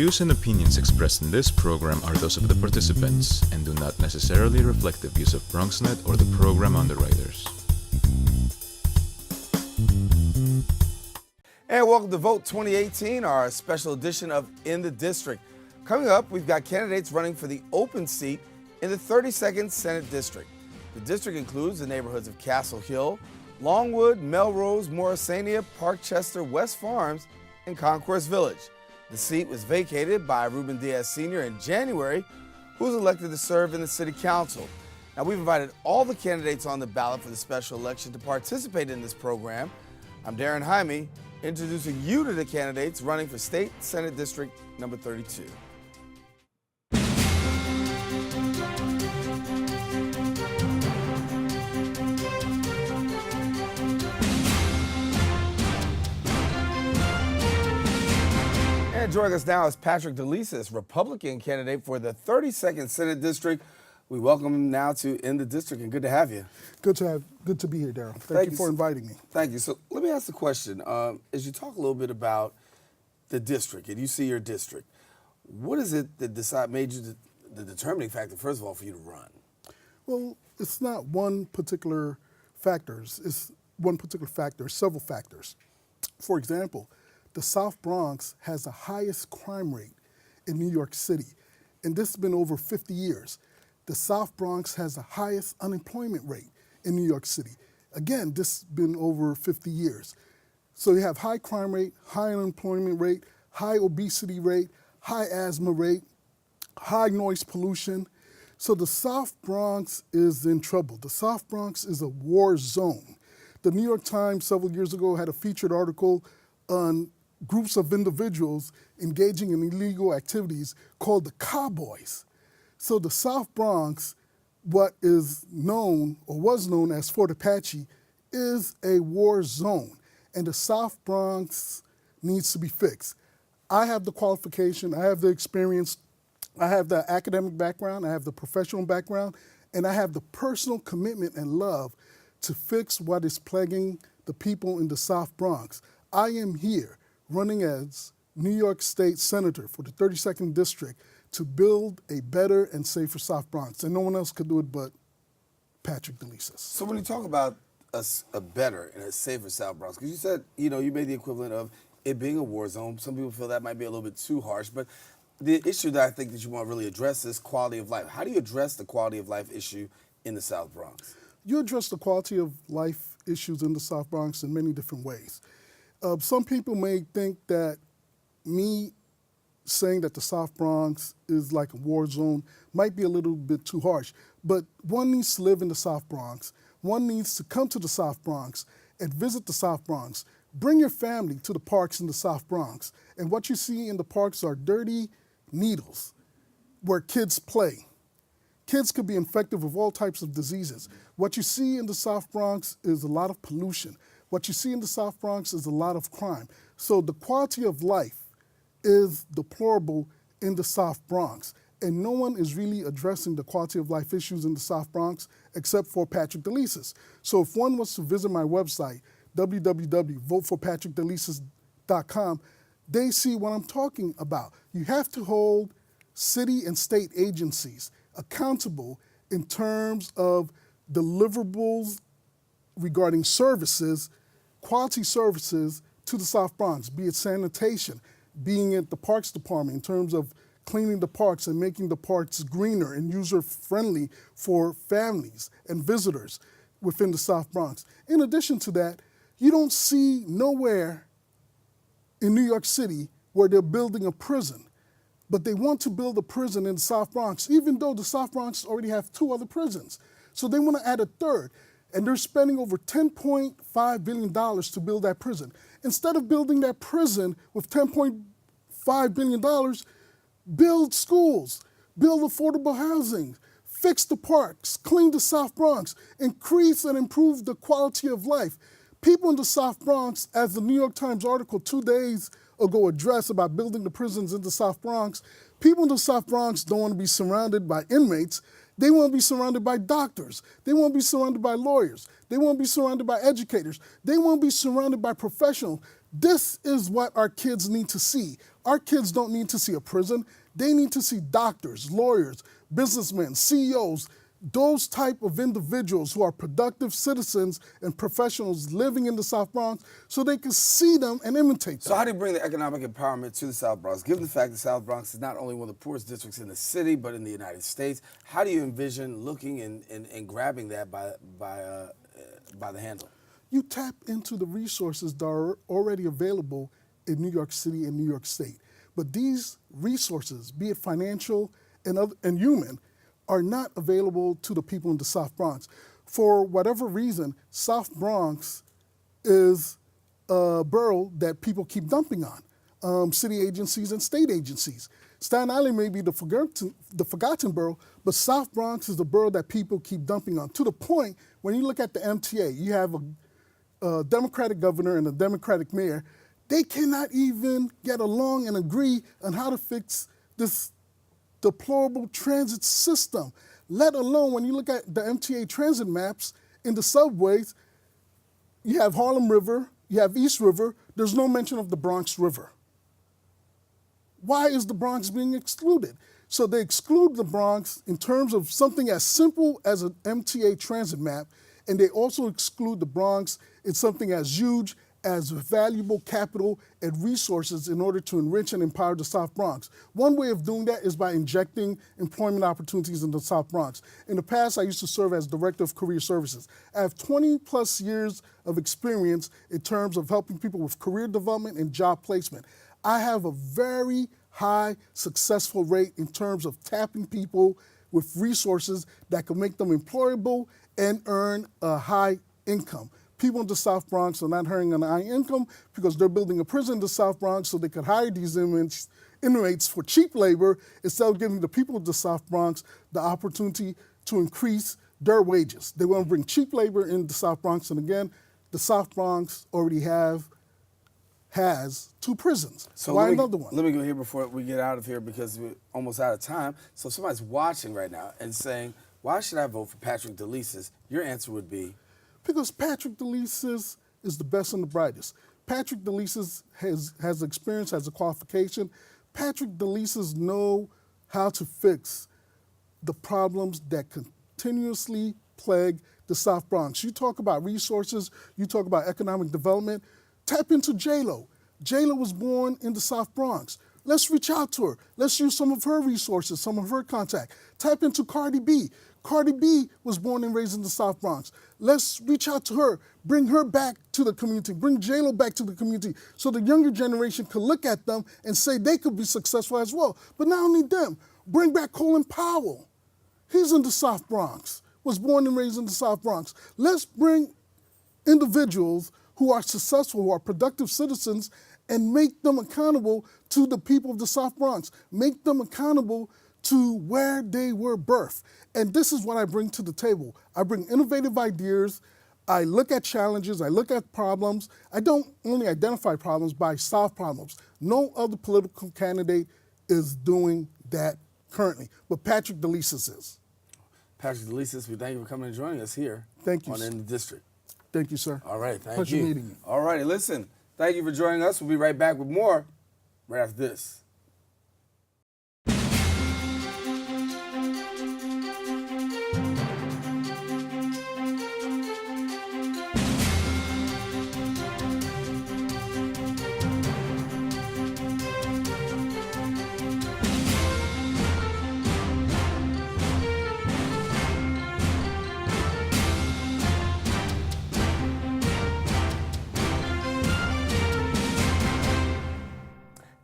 views and opinions expressed in this program are those of the participants and do not necessarily reflect the views of BronxNet or the program underwriters. And welcome to Vote 2018, our special edition of In the District. Coming up, we've got candidates running for the open seat in the 32nd Senate District. The district includes the neighborhoods of Castle Hill, Longwood, Melrose, Morrisania, Parkchester, West Farms, and Concourse Village. The seat was vacated by Ruben Diaz Sr. in January, who was elected to serve in the City Council. Now, we've invited all the candidates on the ballot for the special election to participate in this program. I'm Daren Jaime, introducing you to the candidates running for State Senate District number 32. And joining us now is Patrick DeLisis, Republican candidate for the 32nd Senate District. We welcome him now to In the District, and good to have you. Good to be here, Darren. Thank you for inviting me. Thank you. So let me ask the question. As you talk a little bit about the district, and you see your district, what is it that made you the determining factor, first of all, for you to run? Well, it's not one particular factor. It's one particular factor, several factors. For example, the South Bronx has the highest crime rate in New York City, and this has been over 50 years. The South Bronx has the highest unemployment rate in New York City. Again, this has been over 50 years. So you have high crime rate, high unemployment rate, high obesity rate, high asthma rate, high noise pollution. So the South Bronx is in trouble. The South Bronx is a war zone. The New York Times several years ago had a featured article on groups of individuals engaging in illegal activities called the Cowboys. So the South Bronx, what is known or was known as Fort Apache, is a war zone, and the South Bronx needs to be fixed. I have the qualification, I have the experience, I have the academic background, I have the professional background, and I have the personal commitment and love to fix what is plaguing the people in the South Bronx. I am here running as New York State Senator for the 32nd District to build a better and safer South Bronx. And no one else could do it but Patrick DeLisis. So when you talk about a better and a safer South Bronx, because you said, you made the equivalent of it being a war zone. Some people feel that might be a little bit too harsh, but the issue that I think that you want to really address is quality of life. How do you address the quality of life issue in the South Bronx? You address the quality of life issues in the South Bronx in many different ways. Some people may think that me saying that the South Bronx is like a war zone might be a little bit too harsh, but one needs to live in the South Bronx. One needs to come to the South Bronx and visit the South Bronx. Bring your family to the parks in the South Bronx. And what you see in the parks are dirty needles where kids play. Kids could be infected with all types of diseases. What you see in the South Bronx is a lot of pollution. What you see in the South Bronx is a lot of crime. So the quality of life is deplorable in the South Bronx. And no one is really addressing the quality of life issues in the South Bronx except for Patrick DeLisis. So if one was to visit my website, www.voteforpatrickdelisis.com, they see what I'm talking about. You have to hold city and state agencies accountable in terms of deliverables regarding services, quality services to the South Bronx, be it sanitation, being at the Parks Department in terms of cleaning the parks and making the parks greener and user-friendly for families and visitors within the South Bronx. In addition to that, you don't see nowhere in New York City where they're building a prison, but they want to build a prison in the South Bronx, even though the South Bronx already have 2 other prisons. So they want to add a third, and they're spending over $10.5 billion to build that prison. Instead of building that prison with $10.5 billion, build schools, build affordable housing, fix the parks, clean the South Bronx, increase and improve the quality of life. People in the South Bronx, as the New York Times article 2 days ago addressed about building the prisons in the South Bronx, people in the South Bronx don't want to be surrounded by inmates. They want to be surrounded by doctors. They want to be surrounded by lawyers. They want to be surrounded by educators. They want to be surrounded by professionals. This is what our kids need to see. Our kids don't need to see a prison. They need to see doctors, lawyers, businessmen, CEOs, those type of individuals who are productive citizens and professionals living in the South Bronx so they can see them and imitate them. So how do you bring the economic empowerment to the South Bronx? Given the fact the South Bronx is not only one of the poorest districts in the city, but in the United States, how do you envision looking and grabbing that by the handle? You tap into the resources that are already available in New York City and New York State. But these resources, be it financial and human, are not available to the people in the South Bronx. For whatever reason, South Bronx is a borough that people keep dumping on, city agencies and state agencies. Staten Island may be the forgotten borough, but South Bronx is the borough that people keep dumping on, to the point when you look at the MTA, you have a Democratic governor and a Democratic mayor. They cannot even get along and agree on how to fix this deplorable transit system, let alone when you look at the MTA transit maps in the subways, you have Harlem River, you have East River, there's no mention of the Bronx River. Why is the Bronx being excluded? So they exclude the Bronx in terms of something as simple as an MTA transit map, and they also exclude the Bronx in something as huge as valuable capital and resources in order to enrich and empower the South Bronx. One way of doing that is by injecting employment opportunities in the South Bronx. In the past, I used to serve as Director of Career Services. I have 20 plus years of experience in terms of helping people with career development and job placement. I have a very high successful rate in terms of tapping people with resources that can make them employable and earn a high income. People in the South Bronx are not earning a high income because they're building a prison in the South Bronx so they could hire these inmates for cheap labor instead of giving the people of the South Bronx the opportunity to increase their wages. They want to bring cheap labor in the South Bronx, and again, the South Bronx already has 2 prisons. So why another one? Let me go here before we get out of here because we're almost out of time. So if somebody's watching right now and saying, why should I vote for Patrick DeLisis? Your answer would be? Because Patrick DeLisis is the best and the brightest. Patrick DeLisis has experience, has a qualification. Patrick DeLisis knows how to fix the problems that continuously plague the South Bronx. You talk about resources, you talk about economic development, tap into J-Lo. J-Lo was born in the South Bronx. Let's reach out to her. Let's use some of her resources, some of her contact. Tap into Cardi B. Cardi B was born and raised in the South Bronx. Let's reach out to her, bring her back to the community, bring J-Lo back to the community so the younger generation could look at them and say they could be successful as well. But not only them, bring back Colin Powell. He's in the South Bronx, was born and raised in the South Bronx. Let's bring individuals who are successful, who are productive citizens, and make them accountable to the people of the South Bronx. Make them accountable to where they were birthed. And this is what I bring to the table. I bring innovative ideas. I look at challenges. I look at problems. I don't only identify problems, but I solve problems. No other political candidate is doing that currently, but Patrick DeLisis is. Patrick DeLisis, we thank you for coming and joining us here. Thank you, on In the District. Thank you, sir. All right, thank Pleasure you. meeting you. All righty, listen, thank you for joining us. We'll be right back with more right after this.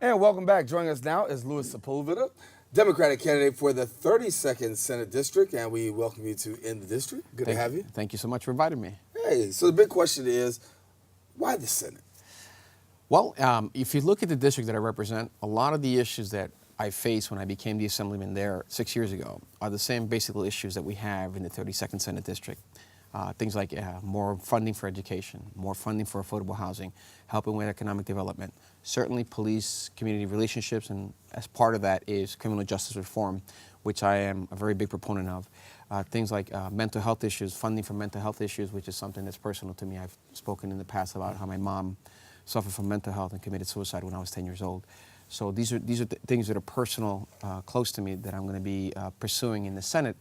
And welcome back. Joining us now is Louis Sepulveda, Democratic candidate for the 32nd Senate District, and we welcome you to In the District. Good to have you. Thank you so much for inviting me. Hey, so the big question is, why the Senate? Well, if you look at the district that I represent, a lot of the issues that I faced when I became the assemblyman there 6 years ago are the same basic issues that we have in the 32nd Senate District. Things like more funding for education, more funding for affordable housing, helping with economic development, certainly police, community relationships, and as part of that is criminal justice reform, which I am a very big proponent of. Things like mental health issues, funding for mental health issues, which is something that's personal to me. I've spoken in the past about how my mom suffered from mental health and committed suicide when I was 10 years old. So these are things that are personal, close to me, that I'm going to be pursuing in the Senate,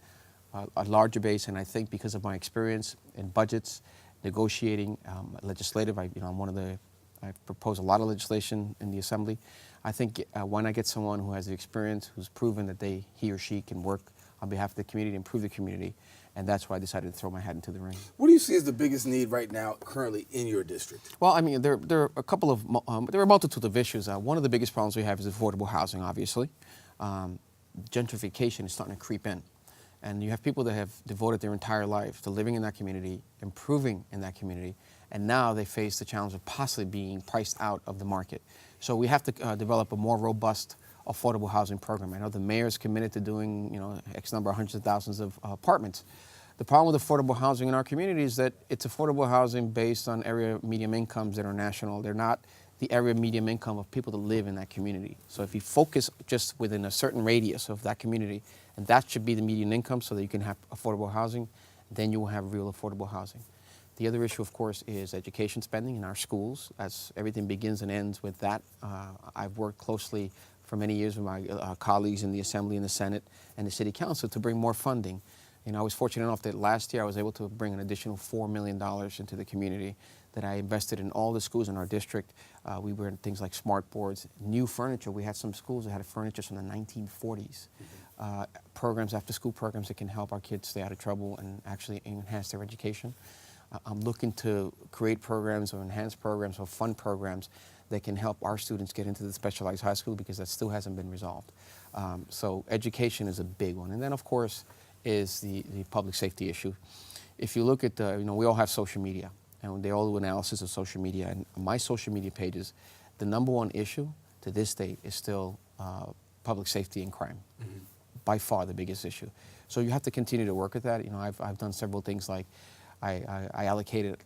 a larger base. And I think because of my experience in budgets, negotiating, legislative, I've proposed a lot of legislation in the Assembly. I think when I get someone who has the experience, who's proven that he or she can work on behalf of the community, improve the community, and that's why I decided to throw my hat into the ring. What do you see as the biggest need right now, currently in your district? Well, I mean, there are a couple of there are a multitude of issues. One of the biggest problems we have is affordable housing. Obviously, gentrification is starting to creep in, and you have people that have devoted their entire life to living in that community, improving in that community, and now they face the challenge of possibly being priced out of the market. So we have to develop a more robust affordable housing program. I know the mayor is committed to doing, X number of hundreds of thousands of apartments. The problem with affordable housing in our community is that it's affordable housing based on area medium incomes that are national. They're not the area medium income of people that live in that community. So if you focus just within a certain radius of that community, and that should be the median income so that you can have affordable housing, then you will have real affordable housing. The other issue, of course, is education spending in our schools, as everything begins and ends with that. I've worked closely for many years with my colleagues in the Assembly and the Senate and the City Council to bring more funding. I was fortunate enough that last year I was able to bring an additional $4 million into the community that I invested in all the schools in our district. We were in things like smart boards, new furniture. We had some schools that had furniture from the 1940s. Programs, after school programs that can help our kids stay out of trouble and actually enhance their education. I'm looking to create programs or enhance programs or fund programs that can help our students get into the specialized high school, because that still hasn't been resolved. So education is a big one. And then, of course, is the public safety issue. If you look at we all have social media, and they all do analysis of social media. And my social media pages, the number one issue to this date is still public safety and crime. Mm-hmm. By far the biggest issue. So you have to continue to work at that. I've done several things, like I allocated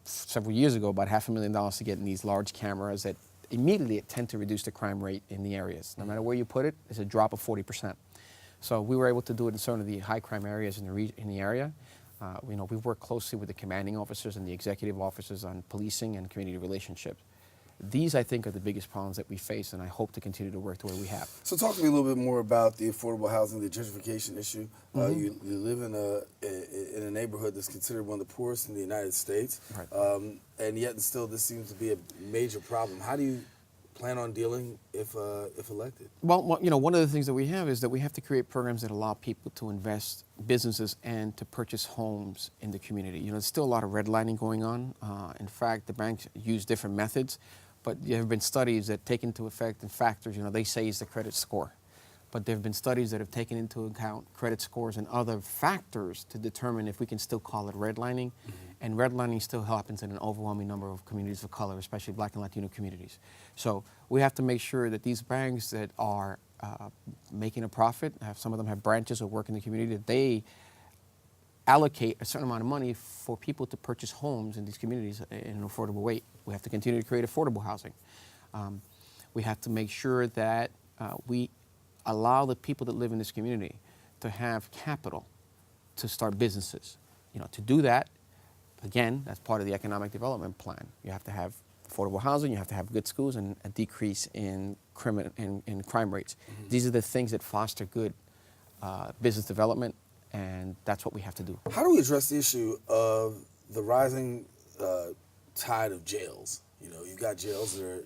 several years ago about $500,000 to get in these large cameras that immediately tend to reduce the crime rate in the areas. No matter where you put it, it's a drop of 40%. So we were able to do it in some of the high crime areas in the area. We work closely with the commanding officers and the executive officers on policing and community relationships. These, I think, are the biggest problems that we face, and I hope to continue to work the way we have. So talk to me a little bit more about the affordable housing, the gentrification issue. Mm-hmm. You live in a neighborhood that's considered one of the poorest in the United States, right. And yet and still this seems to be a major problem. How do you plan on dealing if elected? Well, one of the things that we have is that we have to create programs that allow people to invest, businesses, and to purchase homes in the community. There's still a lot of redlining going on. In fact, the banks use different methods. But there have been studies that take into effect and factors, they say is the credit score. But there have been studies that have taken into account credit scores and other factors to determine if we can still call it redlining. Mm-hmm. And redlining still happens in an overwhelming number of communities of color, especially Black and Latino communities. So we have to make sure that these banks that are making a profit, some of them have branches or work in the community, that they allocate a certain amount of money for people to purchase homes in these communities in an affordable way. We have to continue to create affordable housing. We have to make sure that we allow the people that live in this community to have capital to start businesses. To do that, again, that's part of the economic development plan. You have to have affordable housing, you have to have good schools, and a decrease in crime rates. Mm-hmm. These are the things that foster good business development, and that's what we have to do. How do we address the issue of the rising tide of jails? You've got jails that are,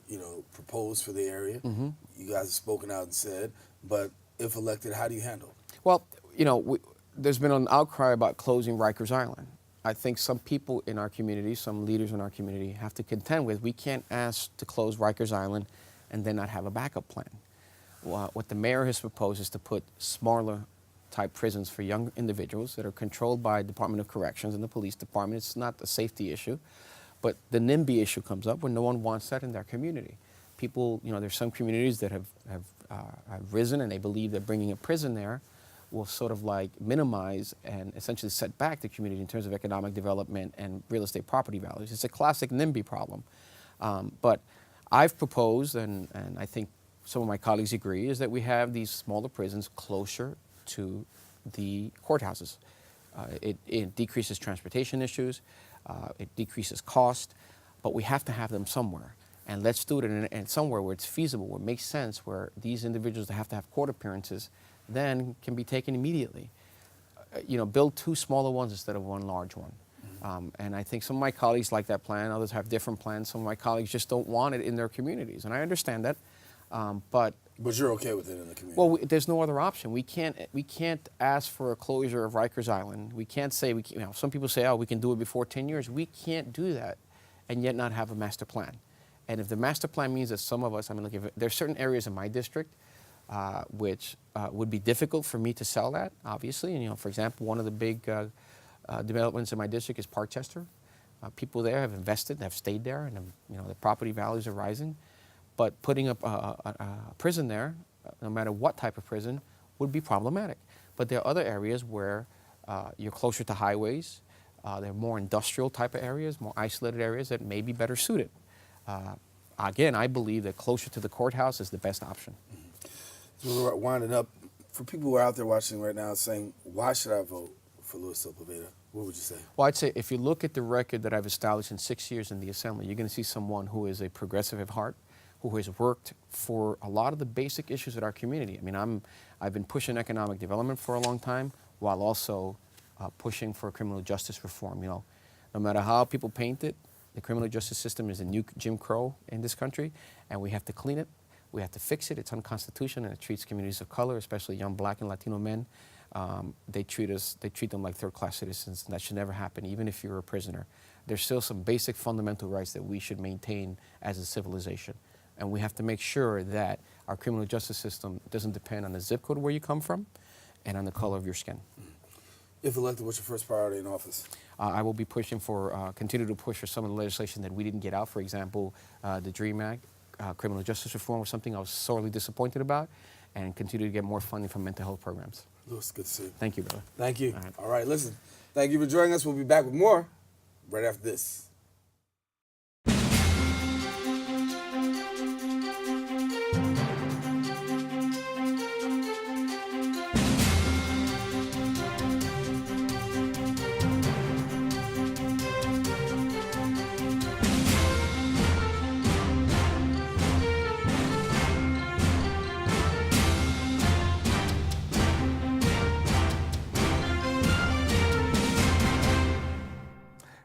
proposed for the area. Mm-hmm. You guys have spoken out and said, but if elected, how do you handle it? Well, there's been an outcry about closing Rikers Island. I think some people in our community, some leaders in our community, have to contend with, we can't ask to close Rikers Island and then not have a backup plan. What the mayor has proposed is to put smaller type prisons for young individuals that are controlled by Department of Corrections and the police department. It's not a safety issue, but the NIMBY issue comes up when no one wants that in their community. People, there's some communities that have risen, and they believe that bringing a prison there will sort of like minimize and essentially set back the community in terms of economic development and real estate property values. It's a classic NIMBY problem. But I've proposed, and I think some of my colleagues agree, is that we have these smaller prisons closer to the courthouses. It decreases transportation issues, it decreases cost, but we have to have them somewhere. and let's do it in somewhere where it's feasible, where it makes sense, where these individuals that have to have court appearances then can be taken immediately. Build 2 smaller ones instead of 1 large one. And I think some of my colleagues like that plan. Others have different plans. Some of my colleagues just don't want it in their communities, and I understand that. But you're okay with it in the community? Well, there's no other option. We can't ask for a closure of Rikers Island. We can't say some people say, oh, we can do it before 10 years. We can't do that, and yet not have a master plan. And if the master plan means that some of us, look, if there's certain areas in my district which would be difficult for me to sell that, obviously. And for example, one of the big developments in my district is Parkchester. People there have invested, have stayed there, and the property values are rising. But putting up a prison there, no matter what type of prison, would be problematic. But there are other areas where you're closer to highways. There are more industrial type of areas, more isolated areas that may be better suited. Again, I believe that closer to the courthouse is the best option. So we're winding up. For people who are out there watching right now saying, why should I vote for Louis Sepulveda, what would you say? Well, I'd say if you look at the record that I've established in 6 years in the Assembly, you're going to see someone who is a progressive at heart, who has worked for a lot of the basic issues of our community. I've been pushing economic development for a long time, while also pushing for criminal justice reform. No matter how people paint it, the criminal justice system is a new Jim Crow in this country, and we have to clean it. We have to fix it. It's unconstitutional, and it treats communities of color, especially young Black and Latino men. They treat them like third-class citizens, and that should never happen, even if you're a prisoner. There's still some basic fundamental rights that we should maintain as a civilization. And we have to make sure that our criminal justice system doesn't depend on the zip code where you come from and on the color of your skin. If elected, what's your first priority in office? I will be pushing for, continue to push for some of the legislation that we didn't get out. For example, the DREAM Act, criminal justice reform was something I was sorely disappointed about, and continue to get more funding for mental health programs. Louis, good to see you. Thank you, brother. Thank you. All right, listen, thank you for joining us. We'll be back with more right after this.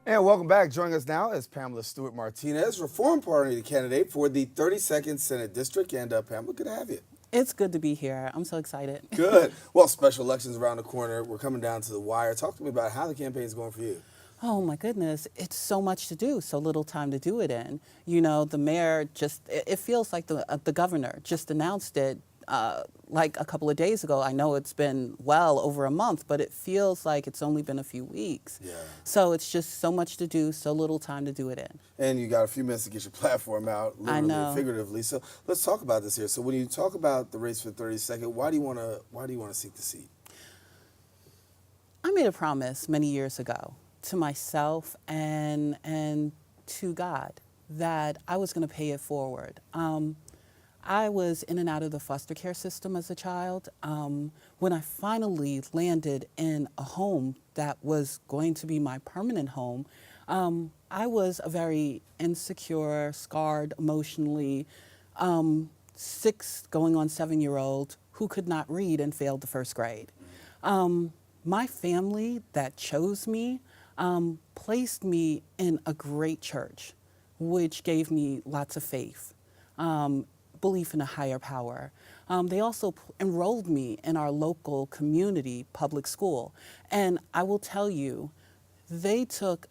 And welcome back. Joining us now is Pamela Stuart Martinez, Reform Party candidate for the 32nd Senate District. And Pamela, good to have you. It's good to be here. I'm so excited. Good. Well, special elections around the corner. We're coming down to the wire. Talk to me about how the campaign is going for you. Oh my goodness, it's so much to do, so little time to do it in. The mayor it feels like the governor just announced it like a couple of days ago. I know it's been well over a month, but it feels like it's only been a few weeks. Yeah. So it's just so much to do, so little time to do it in. And you got a few minutes to get your platform out, literally and figuratively. So let's talk about this here. So when you talk about the race for 32nd, why do you want to seek the seat? I made a promise many years ago to myself and to God that I was going to pay it forward. I was in and out of the foster care system as a child. When I finally landed in a home that was going to be my permanent home, I was a very insecure, scarred emotionally, 6 going on 7-year-old who could not read and failed the first grade. My family that chose me placed me in a great church, which gave me lots of faith. Belief in a higher power. They also enrolled me in our local community public school. And I will tell you, they took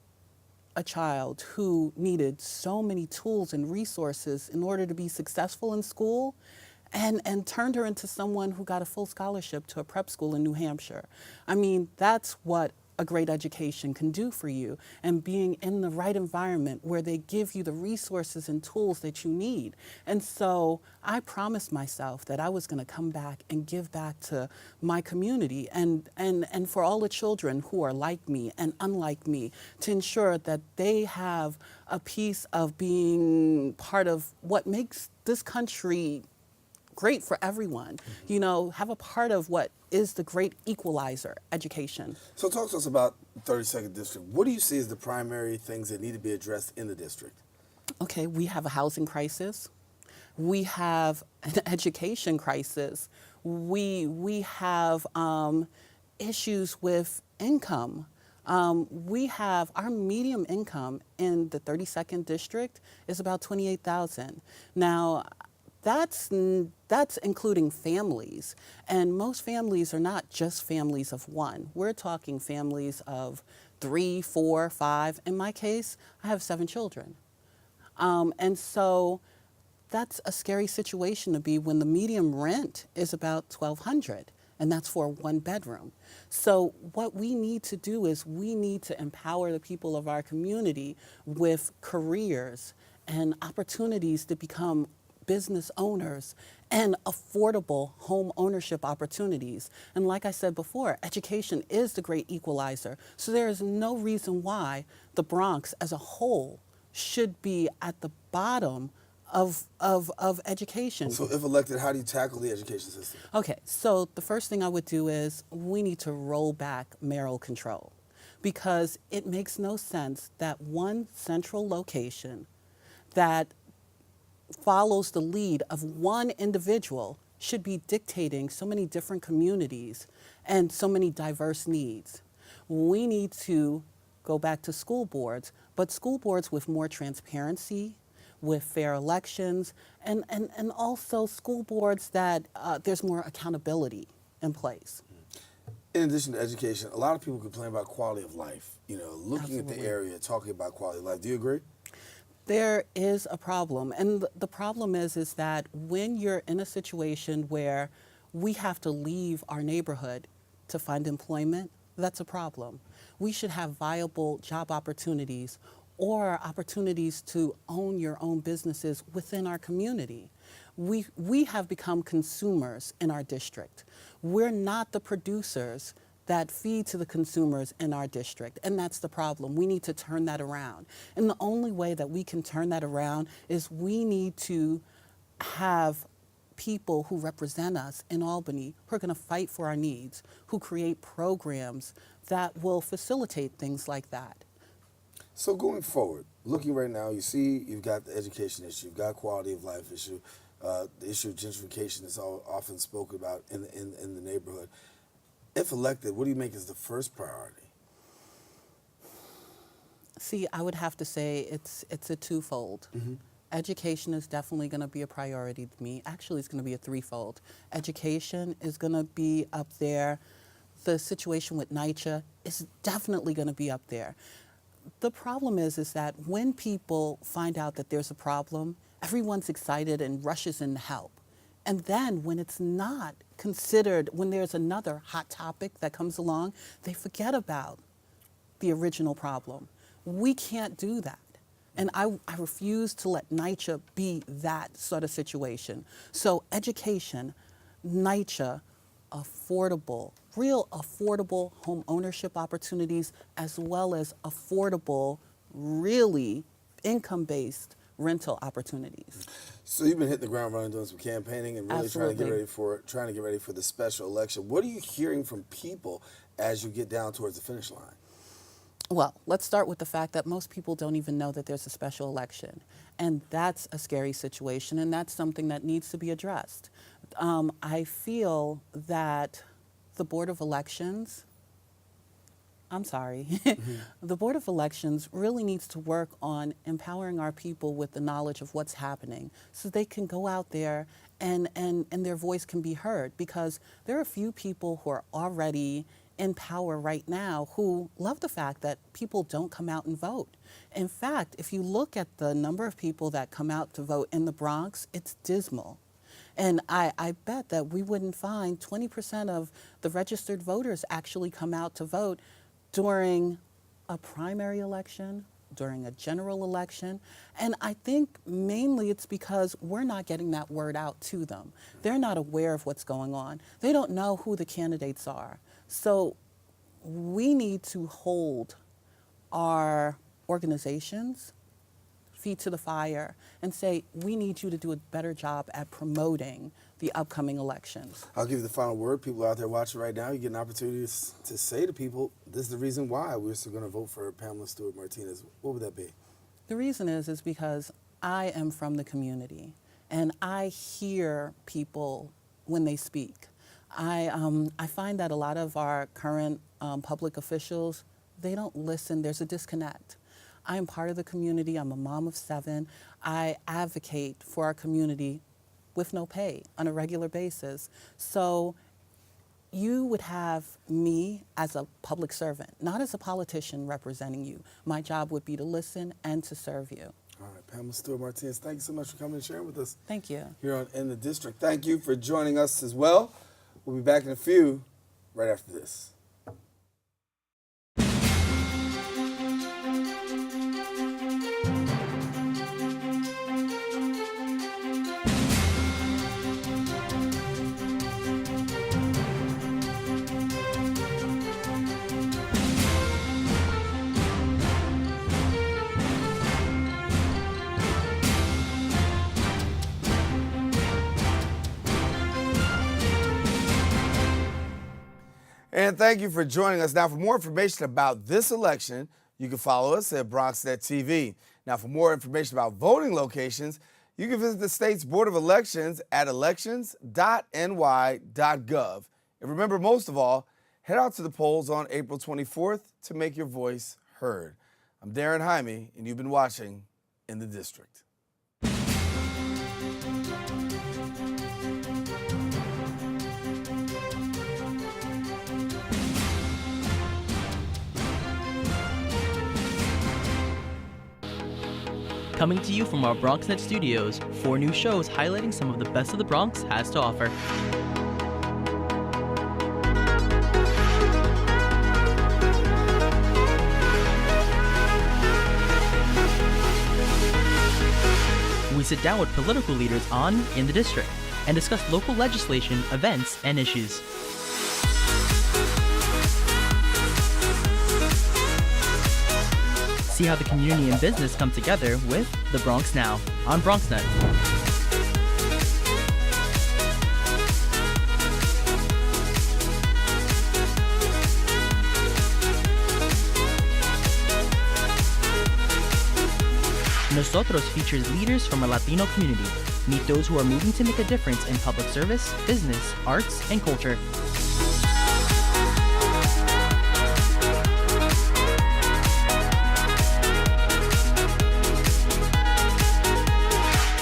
a child who needed so many tools and resources in order to be successful in school and turned her into someone who got a full scholarship to a prep school in New Hampshire. That's what a great education can do for you, and being in the right environment where they give you the resources and tools that you need. And so I promised myself that I was going to come back and give back to my community and for all the children who are like me and unlike me, to ensure that they have a piece of being part of what makes this country great for everyone, have a part of what is the great equalizer, education. So talk to us about the 32nd District. What do you see as the primary things that need to be addressed in the district? Okay, we have a housing crisis. We have an education crisis. We have issues with income. We have our median income in the 32nd district is about 28,000. Now, that's including families, and most families are not just families of one. We're talking families of 3, 4, 5. In my case, I have 7 children. And so that's a scary situation to be when the median rent is about $1,200, and that's for a 1-bedroom. So what we need to do is we need to empower the people of our community with careers and opportunities to become business owners and affordable home ownership opportunities. And like I said before, education is the great equalizer. So there is no reason why the Bronx as a whole should be at the bottom of education. So if elected, how do you tackle the education system? Okay, so the first thing I would do is we need to roll back mayoral control, because it makes no sense that one central location that follows the lead of one individual should be dictating so many different communities and so many diverse needs. We need to go back to school boards, but school boards with more transparency, with fair elections, and also school boards that there's more accountability in place. In addition to education, a lot of people complain about quality of life. You know, looking at the Absolutely. area, talking about quality of life. Do you agree? There is a problem, and the problem is that when you're in a situation where we have to leave our neighborhood to find employment, that's a problem. We should have viable job opportunities or opportunities to own your own businesses within our community. We have become consumers in our district. We're not the producers that feed to the consumers in our district, and that's the problem. We need to turn that around. And the only way that we can turn that around is we need to have people who represent us in Albany who are going to fight for our needs, who create programs that will facilitate things like that. So going forward, looking right now, you see you've got the education issue, you've got quality of life issue, the issue of gentrification is often spoken about in the neighborhood. If elected, what do you make is the first priority? See, I would have to say it's a twofold. Education is definitely going to be a priority to me. Actually, it's going to be a threefold. Education is going to be up there. The situation with NYCHA is definitely going to be up there. The problem is that when people find out that there's a problem, everyone's excited and rushes in to help. And then when it's not considered, when there's another hot topic that comes along, they forget about the original problem. We can't do that. And I refuse to let NYCHA be that sort of situation. So education, NYCHA, affordable, real affordable home ownership opportunities, as well as affordable, really income-based rental opportunities. So you've been hitting the ground running, doing some campaigning, and really trying to get ready for the special election. What are you hearing from people as you get down towards the finish line? Well, let's start with the fact that most people don't even know that there's a special election. And that's a scary situation, and that's something that needs to be addressed. I feel that the Board of Elections, the Board of Elections really needs to work on empowering our people with the knowledge of what's happening so they can go out there and their voice can be heard, because there are a few people who are already in power right now who love the fact that people don't come out and vote. In fact, if you look at the number of people that come out to vote in the Bronx, it's dismal. And I bet that we wouldn't find 20% of the registered voters actually come out to vote during a primary election, during a general election. And I think mainly it's because we're not getting that word out to them. They're not aware of what's going on. They don't know who the candidates are. So we need to hold our organizations feet to the fire and say, we need you to do a better job at promoting the upcoming elections. I'll give you the final word. People out there watching right now, you get an opportunity to say to people, this is the reason why we're still going to vote for Pamela, Stuart, Martinez. What would that be? The reason is because I am from the community, and I hear people when they speak. I find that a lot of our current public officials, they don't listen. There's a disconnect. I am part of the community. I'm a mom of 7. I advocate for our community with no pay on a regular basis. So you would have me as a public servant, not as a politician representing you. My job would be to listen and to serve you. All right, Pamela, Stuart, Martinez, thank you so much for coming and sharing with us. Thank you. Here on In the District. Thank you for joining us as well. We'll be back in a few right after this. And thank you for joining us. Now, for more information about this election, you can follow us at BronxNet TV. Now, for more information about voting locations, you can visit the state's Board of Elections at elections.ny.gov. And remember, most of all, head out to the polls on April 24th to make your voice heard. I'm Daren Jaime, and you've been watching In the District. Coming to you from our BronxNet studios, 4 new shows highlighting some of the best of the Bronx has to offer. We sit down with political leaders on In the District and discuss local legislation, events, and issues. See how the community and business come together with The Bronx Now on BronxNet. Nosotros features leaders from our Latino community. Meet those who are moving to make a difference in public service, business, arts, and culture.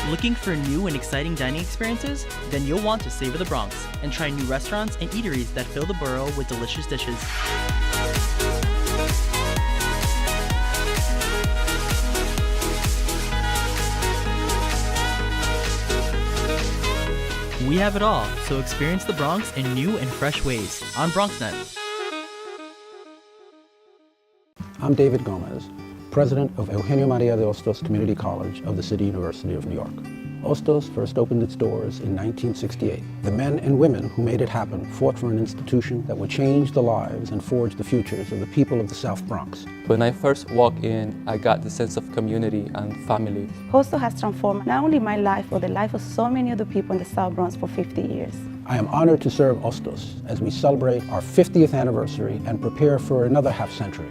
Looking for new and exciting dining experiences? Then you'll want to savor the Bronx and try new restaurants and eateries that fill the borough with delicious dishes. We have it all, so experience the Bronx in new and fresh ways on BronxNet. I'm David Gomez, president of Eugenio Maria de Hostos Community College of the City University of New York. Hostos first opened its doors in 1968. The men and women who made it happen fought for an institution that would change the lives and forge the futures of the people of the South Bronx. When I first walked in, I got the sense of community and family. Hostos has transformed not only my life, but the life of so many other people in the South Bronx for 50 years. I am honored to serve Hostos as we celebrate our 50th anniversary and prepare for another half century.